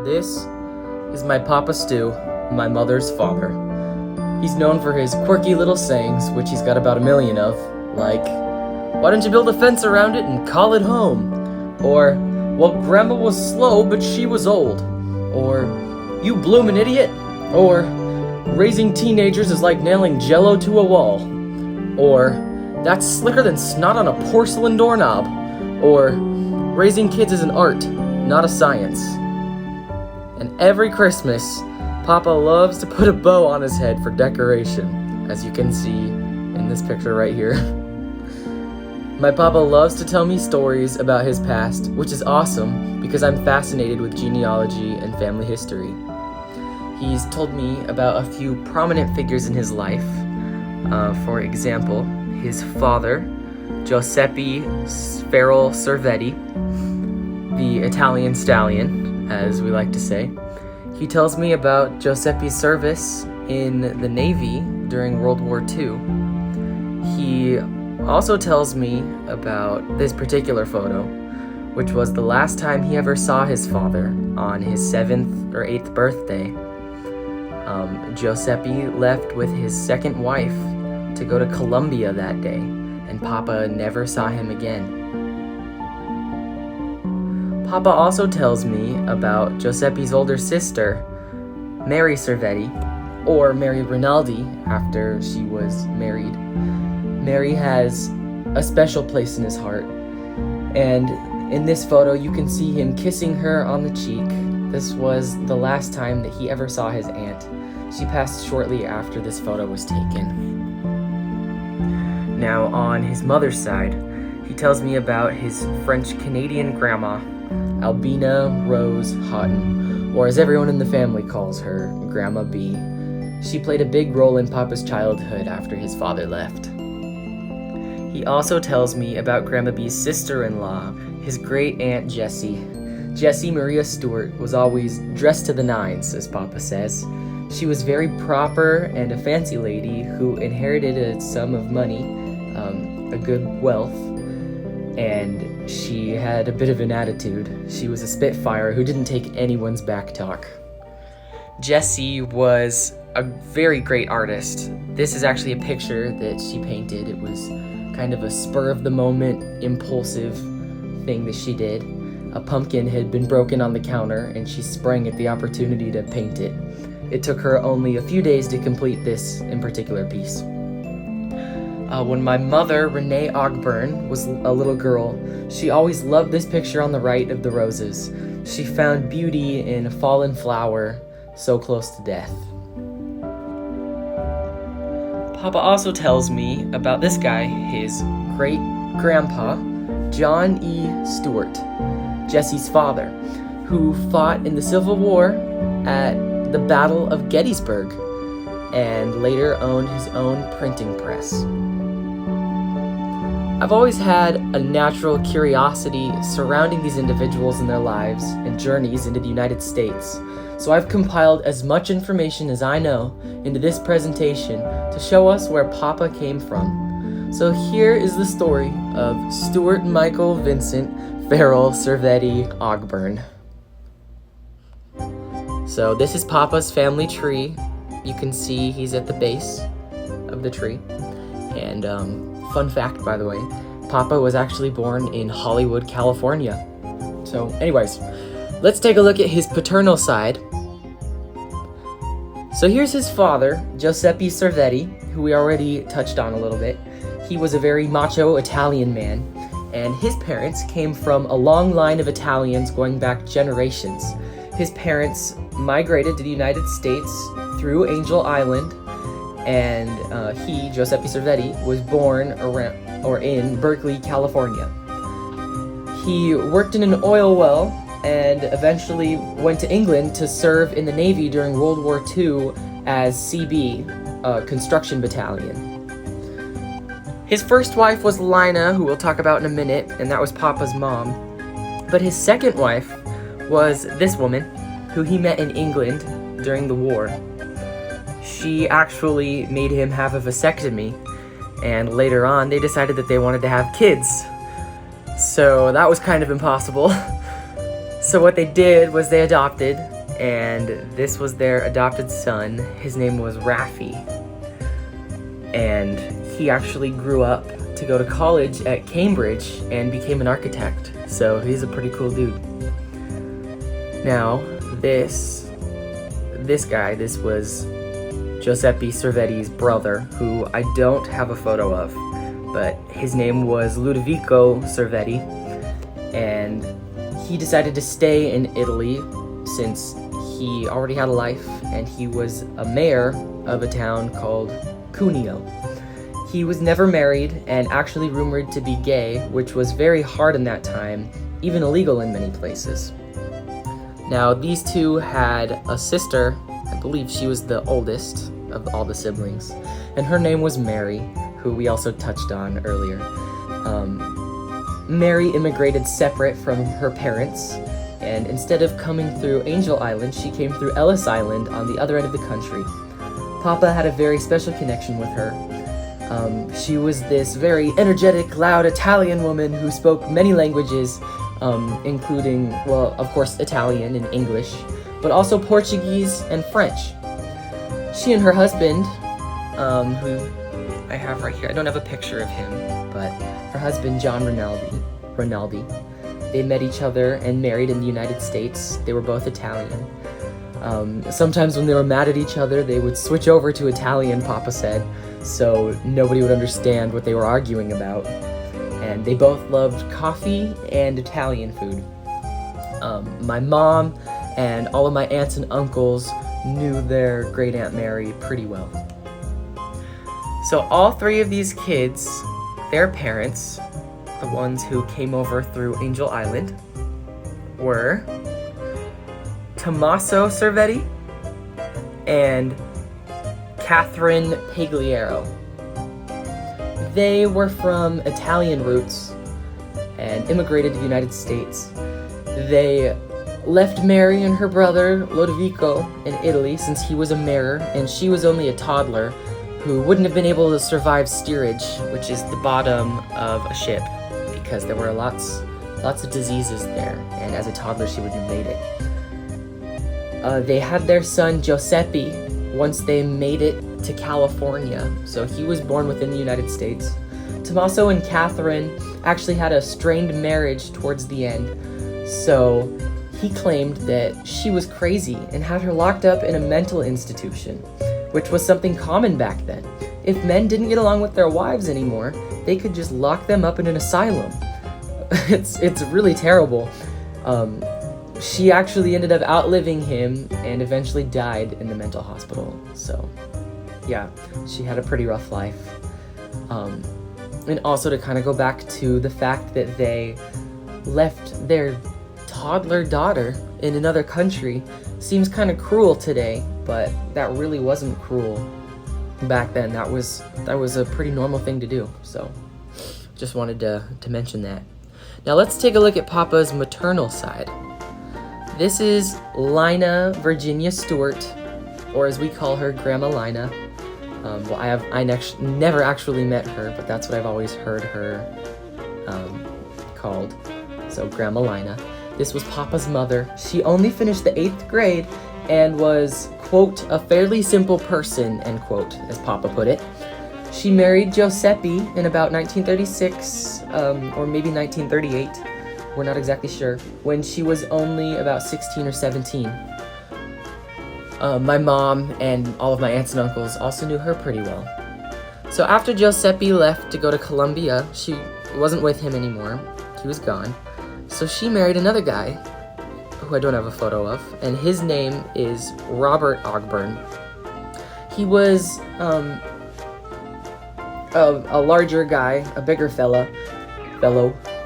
This is my Papa Stu, my mother's father. He's known for his quirky little sayings, which he's got about 1 million of, like, "Why don't you build a fence around it and call it home?" Or, "Well, Grandma was slow, but she was old." Or, "You bloomin' idiot." Or, "Raising teenagers is like nailing Jell-O to a wall." Or, "That's slicker than snot on a porcelain doorknob." Or, "Raising kids is an art, not a science." And every Christmas, Papa loves to put a bow on his head for decoration, as you can see in this picture right here. My Papa loves to tell me stories about his past, which is awesome because I'm fascinated with genealogy and family history. He's told me about a few prominent figures in his life. For example, his father, Giuseppe Ferrell Cervetti, the Italian stallion, as we like to say. He tells me about Giuseppe's service in the Navy during World War II. He also tells me about this particular photo, which was the last time he ever saw his father on his 7th or 8th birthday. Giuseppe left with his second wife to go to Colombia that day, and Papa never saw him again. Papa also tells me about Giuseppe's older sister, Mary Cervetti, or Mary Rinaldi, after she was married. Mary has a special place in his heart, and in this photo you can see him kissing her on the cheek. This was the last time that he ever saw his aunt. She passed shortly after this photo was taken. Now, on his mother's side, he tells me about his French-Canadian grandma, Albina Rose Houghton, or as everyone in the family calls her, Grandma B. She played a big role in Papa's childhood after his father left. He also tells me about Grandma B's sister-in-law, his great-aunt Jessie. Jessie Maria Stewart was always dressed to the nines, as Papa says. She was very proper and a fancy lady who inherited a sum of money, a good wealth, and she had a bit of an attitude. She was a spitfire who didn't take anyone's back talk. Jessie was a very great artist. This is actually a picture that she painted. It was kind of a spur-of-the-moment, impulsive thing that she did. A pumpkin had been broken on the counter, and she sprang at the opportunity to paint it. It took her only a few days to complete this in particular piece. When my mother, Renee Ogburn, was a little girl, she always loved this picture on the right of the roses. She found beauty in a fallen flower so close to death. Papa also tells me about this guy, his great-grandpa, John E. Stewart, Jessie's father, who fought in the Civil War at the Battle of Gettysburg and later owned his own printing press. I've always had a natural curiosity surrounding these individuals and their lives and journeys into the United States, so I've compiled as much information as I know into this presentation to show us where Papa came from. So here is the story of Stuart Michael Vincent Farrell Cervetti Ogburn. So this is Papa's family tree. You can see he's at the base of the tree. And fun fact, by the way, Papa was actually born in Hollywood, California. So anyways, let's take a look at his paternal side. So here's his father, Giuseppe Cervetti, who we already touched on a little bit. He was a very macho Italian man, and his parents came from a long line of Italians going back generations. His parents migrated to the United States through Angel Island, and he, Giuseppe Cervetti, was born in Berkeley, California. He worked in an oil well and eventually went to England to serve in the Navy during World War II as CB, construction battalion. His first wife was Lina, who we'll talk about in a minute, and that was Papa's mom. But his second wife was this woman, who he met in England during the war. She actually made him have a vasectomy, and later on they decided that they wanted to have kids. So that was kind of impossible. So what they did was they adopted, and this was their adopted son. His name was Raffi, and he actually grew up to go to college at Cambridge and became an architect, so he's a pretty cool dude. Now, this was Giuseppe Cervetti's brother, who I don't have a photo of, but his name was Ludovico Cervetti, and he decided to stay in Italy since he already had a life, and he was a mayor of a town called Cuneo. He was never married and actually rumored to be gay, which was very hard in that time, even illegal in many places. Now, these two had a sister. I believe she was the oldest of all the siblings, and her name was Mary, who we also touched on earlier. Mary immigrated separate from her parents, and instead of coming through Angel Island, she came through Ellis Island on the other end of the country. Papa had a very special connection with her. She was this very energetic, loud Italian woman who spoke many languages, including, well, of course, Italian and English, but also Portuguese and French. She and her husband, who I have right here, I don't have a picture of him, but her husband, John Rinaldi, they met each other and married in the United States. They were both Italian. Sometimes when they were mad at each other, they would switch over to Italian, Papa said, so nobody would understand what they were arguing about. And they both loved coffee and Italian food. My mom and all of my aunts and uncles knew their great Aunt Mary pretty well. So all three of these kids, their parents, the ones who came over through Angel Island, were Tommaso Cervetti and Catherine Pagliaro. They were from Italian roots and immigrated to the United States. They left Mary and her brother Lodovico in Italy since he was a mayor and she was only a toddler who wouldn't have been able to survive steerage, which is the bottom of a ship, because there were lots of diseases there, and as a toddler she wouldn't have made it. They had their son Giuseppe once they made it to California, so he was born within the United States. Tommaso and Catherine actually had a strained marriage towards the end, so he claimed that she was crazy and had her locked up in a mental institution, which was something common back then. If men didn't get along with their wives anymore, they could just lock them up in an asylum. It's really terrible. She actually ended up outliving him and eventually died in the mental hospital. So, yeah, she had a pretty rough life. And also to kind of go back to the fact that they left their toddler daughter in another country seems kind of cruel today, but that really wasn't cruel back then. That was a pretty normal thing to do. So, just wanted to mention that. Now let's take a look at Papa's maternal side. This is Lina Virginia Stewart, or as we call her, Grandma Lina. Well, I never actually met her, but that's what I've always heard her called. So Grandma Lina. This was Papa's mother. She only finished the 8th grade and was, quote, a fairly simple person, end quote, as Papa put it. She married Giuseppe in about 1936, or maybe 1938. We're not exactly sure, when she was only about 16 or 17. My mom and all of my aunts and uncles also knew her pretty well. So after Giuseppe left to go to Columbia, she wasn't with him anymore. He was gone. So she married another guy, who I don't have a photo of, and his name is Robert Ogburn. He was a larger guy, a bigger fellow,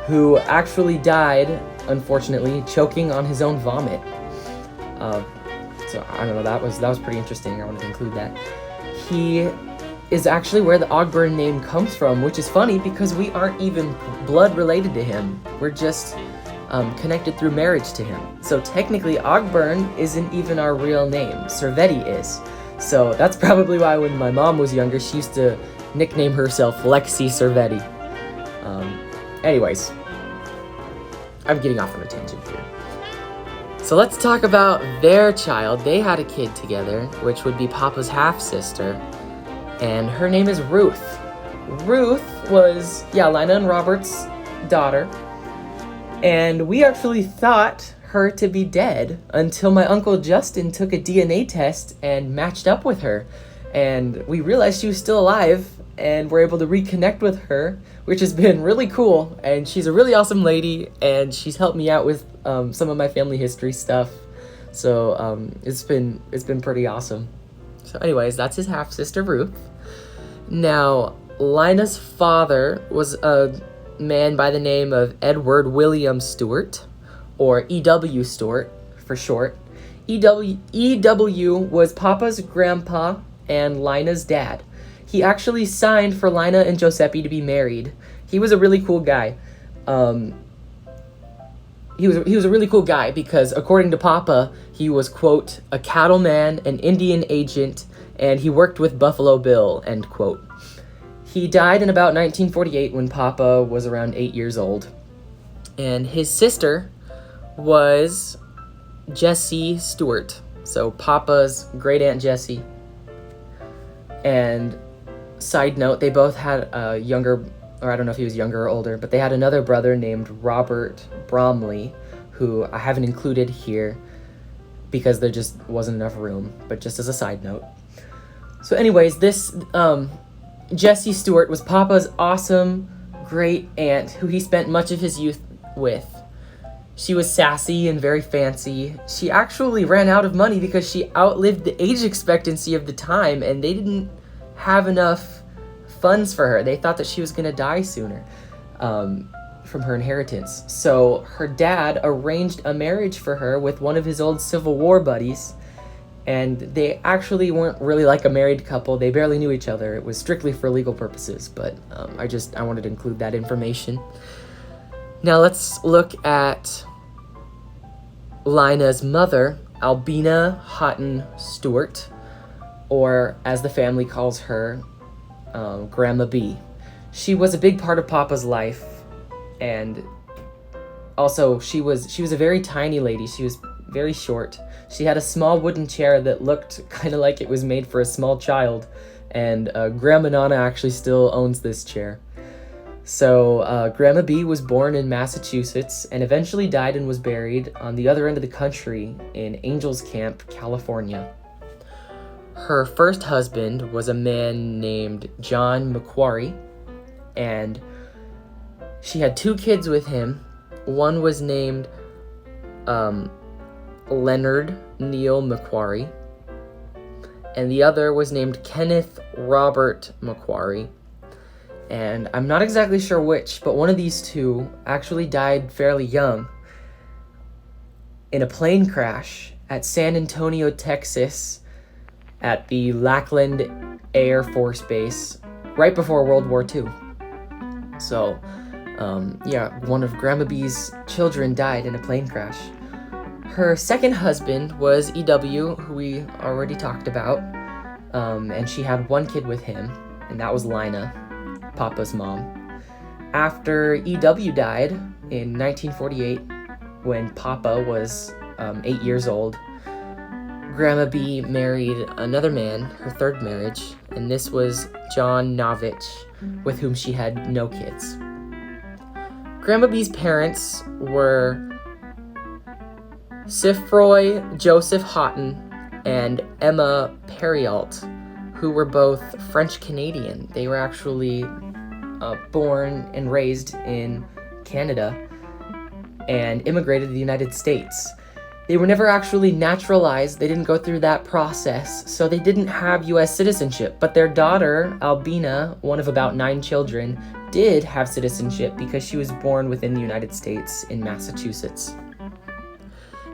who actually died, unfortunately, choking on his own vomit. So I don't know, that was pretty interesting. I wanted to include that. He is actually where the Ogburn name comes from, which is funny because we aren't even blood related to him. We're just connected through marriage to him. So technically, Ogburn isn't even our real name. Cervetti is. So that's probably why when my mom was younger, she used to nickname herself Lexi Cervetti. Anyways, I'm getting off on a tangent here. So let's talk about their child. They had a kid together, which would be Papa's half-sister, and her name is Ruth. Ruth was, Lina and Robert's daughter, and we actually thought her to be dead until my Uncle Justin took a DNA test and matched up with her, and we realized she was still alive, and we're able to reconnect with her, which has been really cool. And she's a really awesome lady, and she's helped me out with some of my family history stuff. So it's been pretty awesome. So anyways, that's his half-sister Ruth. Now, Lina's father was a man by the name of Edward William Stewart, or E.W. Stewart for short. E.W. was Papa's grandpa and Lina's dad. He actually signed for Lina and Giuseppe to be married. He was a really cool guy. He was a really cool guy because, according to Papa, he was, quote, a cattleman, an Indian agent, and he worked with Buffalo Bill, end quote. He died in about 1948 when Papa was around 8 years old. And his sister was Jessie Stewart, so Papa's great aunt Jessie. And side note, they both had a younger, or I don't know if he was younger or older, but they had another brother named Robert Bromley, who I haven't included here because there just wasn't enough room, but just as a side note. So anyways, this Jessie Stewart was Papa's awesome, great aunt who he spent much of his youth with. She was sassy and very fancy. She actually ran out of money because she outlived the age expectancy of the time, and they didn't have enough funds for her. They thought that she was going to die sooner from her inheritance. So her dad arranged a marriage for her with one of his old Civil War buddies, and they actually weren't really like a married couple. They barely knew each other. It was strictly for legal purposes, but I wanted to include that information. Now let's look at Lina's mother, Albina Houghton Stewart, or as the family calls her, Grandma B. She was a big part of Papa's life, and also she was a very tiny lady. She was very short. She had a small wooden chair that looked kind of like it was made for a small child, and Grandma Nana actually still owns this chair. So Grandma B was born in Massachusetts and eventually died and was buried on the other end of the country in Angels Camp, California. Her first husband was a man named John Macquarie, and she had 2 kids with him. One was named Leonard Neil Macquarie, and the other was named Kenneth Robert Macquarie. And I'm not exactly sure which, but one of these 2 actually died fairly young in a plane crash at San Antonio, Texas, at the Lackland Air Force Base right before World War II. So, one of Grandma B's children died in a plane crash. Her second husband was E.W., who we already talked about, and she had 1 kid with him, and that was Lina, Papa's mom. After E.W. died in 1948, when Papa was 8 years old, Grandma B married another man, her third marriage, and this was John Novich, with whom she had no kids. Grandma B's parents were Sifroy Joseph Houghton and Emma Perrialt, who were both French-Canadian. They were actually born and raised in Canada and immigrated to the United States. They were never actually naturalized. They didn't go through that process, so they didn't have U.S. citizenship. But their daughter, Albina, one of about 9 children, did have citizenship because she was born within the United States in Massachusetts.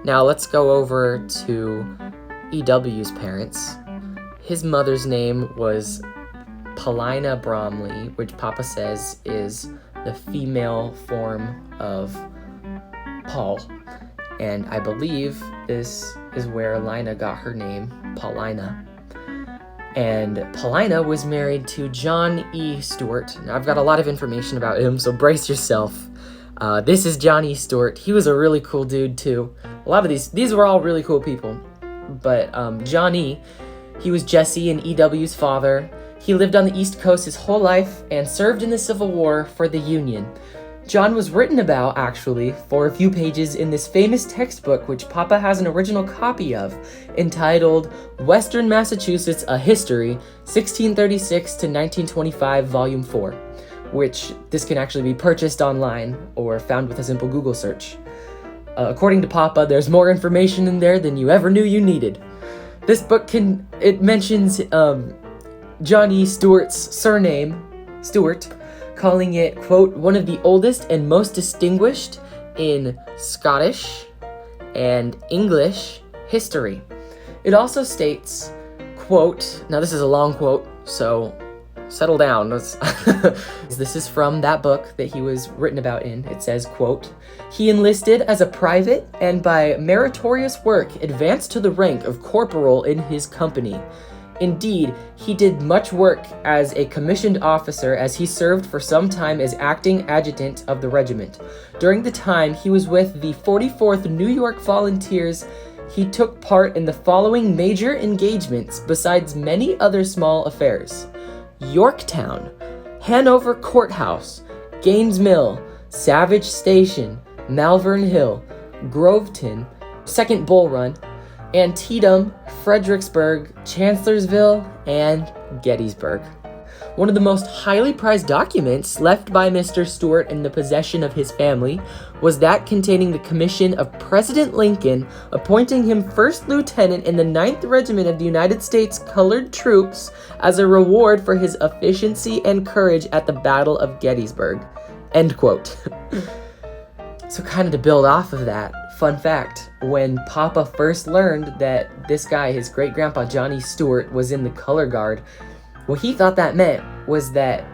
Now let's go over to E.W.'s parents. His mother's name was Paulina Bromley, which Papa says is the female form of Paul. And I believe this is where Lina got her name, Paulina. And Paulina was married to John E. Stewart. Now, I've got a lot of information about him, so brace yourself. This is John E. Stewart. He was a really cool dude, too. a lot of these were all really cool people. But Johnny, he was Jesse and EW's father. He lived on the East Coast his whole life and served in the Civil War for the Union. John was written about, actually, for a few pages in this famous textbook, which Papa has an original copy of, entitled Western Massachusetts, A History, 1636 to 1925, Volume 4, which this can actually be purchased online or found with a simple Google search. According to Papa, there's more information in there than you ever knew you needed. This book mentions Johnny Stewart's surname, Stewart, calling it, quote, one of the oldest and most distinguished in Scottish and English history. It also states, quote, now this is a long quote, so settle down. This is from that book that he was written about in. It says, quote, he enlisted as a private and by meritorious work advanced to the rank of corporal in his company. Indeed, he did much work as a commissioned officer as he served for some time as acting adjutant of the regiment. During the time he was with the 44th New York Volunteers, he took part in the following major engagements besides many other small affairs: Yorktown, Hanover Courthouse, Gaines Mill, Savage Station, Malvern Hill, Groveton, Second Bull Run, Antietam, Fredericksburg, Chancellorsville, and Gettysburg. One of the most highly prized documents left by Mr. Stewart in the possession of his family was that containing the commission of President Lincoln appointing him first lieutenant in the 9th Regiment of the United States Colored Troops as a reward for his efficiency and courage at the Battle of Gettysburg. End quote. So kind of to build off of that, fun fact, when Papa first learned that this guy, his great-grandpa Johnny Stewart, was in the color guard, what he thought that meant was that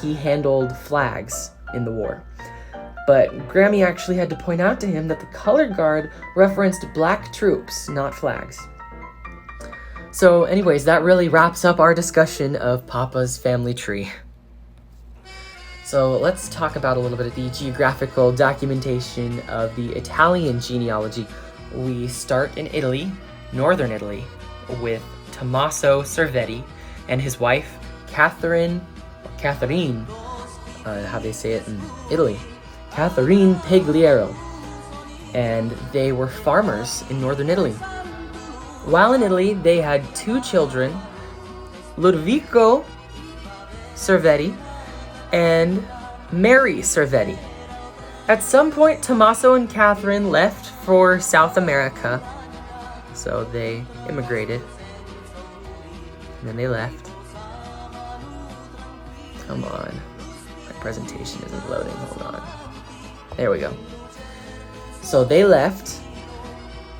he handled flags in the war. But Grammy actually had to point out to him that the color guard referenced black troops, not flags. So anyways, that really wraps up our discussion of Papa's family tree. So let's talk about a little bit of the geographical documentation of the Italian genealogy. We start in Italy, northern Italy, with Tommaso Cervetti and his wife, Catherine, how they say it in Italy, Catherine Pagliaro. And they were farmers in northern Italy. While in Italy, they had two children, Ludovico Cervetti and Mary Cervetti. At some point, Tommaso and Catherine left for South America, so they immigrated, and then they left. Come on, my presentation isn't loading, hold on. There we go. So they left,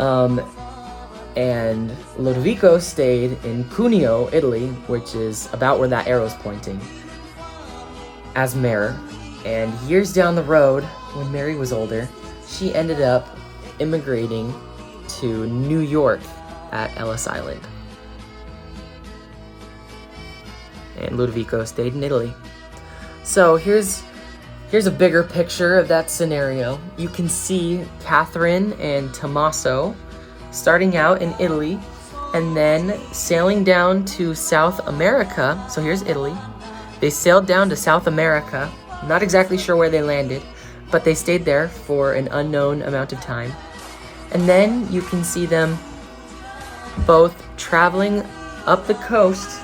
and Ludovico stayed in Cuneo, Italy, which is about where that arrow's pointing, as mayor. And years down the road, when Mary was older, she ended up immigrating to New York at Ellis Island. And Ludovico stayed in Italy. So here's a bigger picture of that scenario. You can see Catherine and Tommaso starting out in Italy and then sailing down to South America. So here's Italy. They sailed down to South America. Not exactly sure where they landed, but they stayed there for an unknown amount of time. And then you can see them both traveling up the coast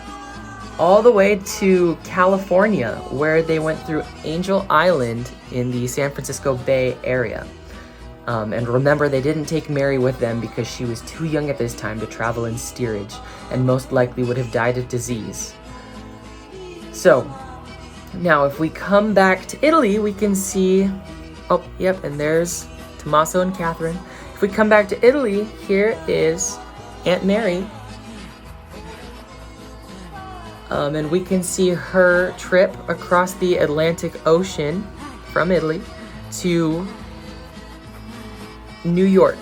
all the way to California, where they went through Angel Island in the San Francisco Bay area. And remember, they didn't take Mary with them because she was too young at this time to travel in steerage and most likely would have died of disease. So, now if we come back to Italy, we can see, oh, yep, and there's Tommaso and Catherine. If we come back to Italy, here is Aunt Mary. And we can see her trip across the Atlantic Ocean from Italy to New York,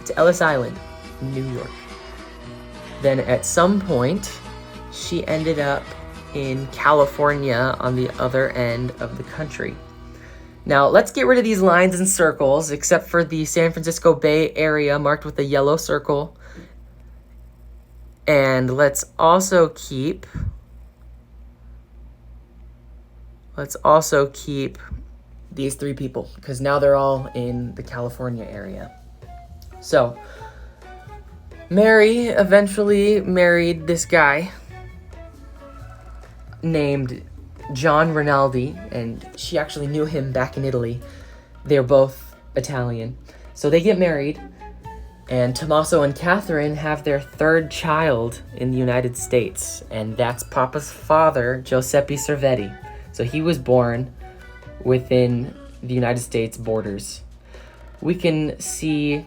to Ellis Island, New York. Then at some point, she ended up in California on the other end of the country. Now, let's get rid of these lines and circles, except for the San Francisco Bay Area marked with a yellow circle. And let's also keep these three people, because now they're all in the California area. So, Mary eventually married this guy named John Rinaldi, and she actually knew him back in Italy. They're both Italian. So they get married, and Tommaso and Catherine have their third child in the United States, and that's Papa's father, Giuseppe Cervetti. So he was born within the United States borders. We can see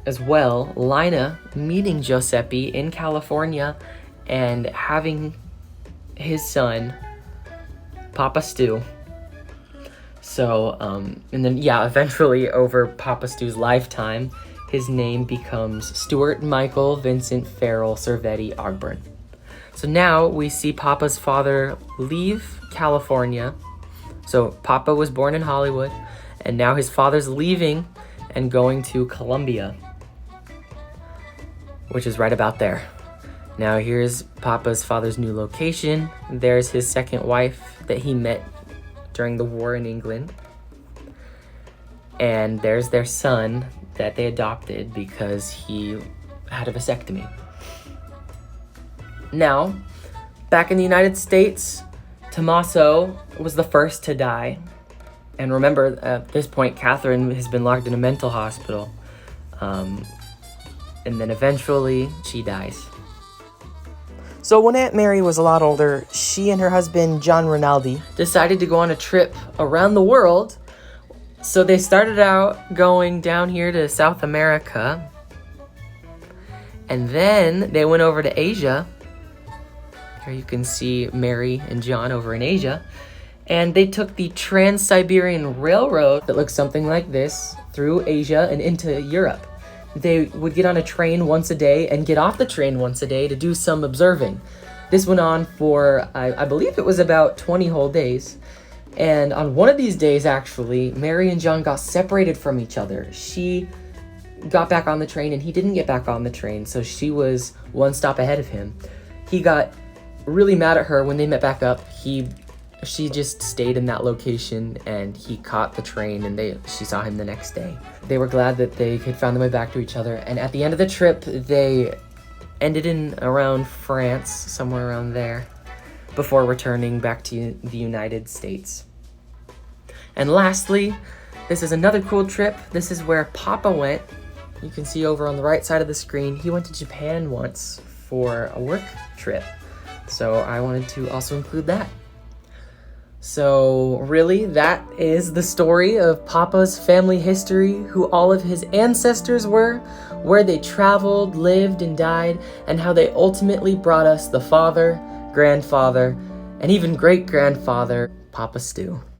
as well Lina meeting Giuseppe in California and having his son, Papa Stu. So, and then, eventually over Papa Stu's lifetime, his name becomes Stuart Michael Vincent Farrell Cervetti Ogburn. So now we see Papa's father leave California. So Papa was born in Hollywood, and now his father's leaving and going to Colombia, which is right about there. Now here's Papa's father's new location. There's his second wife that he met during the war in England. And there's their son that they adopted because he had a vasectomy. Now, back in the United States, Tommaso was the first to die. And remember, at this point, Catherine has been locked in a mental hospital. And then eventually, she dies. So when Aunt Mary was a lot older, she and her husband, John Rinaldi, decided to go on a trip around the world. So they started out going down here to South America. And then they went over to Asia. Here you can see Mary and John over in Asia. And they took the Trans-Siberian Railroad that looks something like this through Asia and into Europe. They would get on a train once a day and get off the train once a day to do some observing. This went on for, I believe it was about 20 whole days. And on one of these days, actually, Mary and John got separated from each other. She got back on the train and he didn't get back on the train, so she was one stop ahead of him. He got really mad at her when they met back up. She just stayed in that location and he caught the train and she saw him the next day. They were glad that they had found their way back to each other, and at the end of the trip, they ended in around France, somewhere around there, before returning back to the United States. And lastly, this is another cool trip. This is where Papa went. You can see over on the right side of the screen, he went to Japan once for a work trip. So I wanted to also include that. So really, that is the story of Papa's family history, who all of his ancestors were, where they traveled, lived, and died, and how they ultimately brought us the father, grandfather, and even great-grandfather, Papa Stu.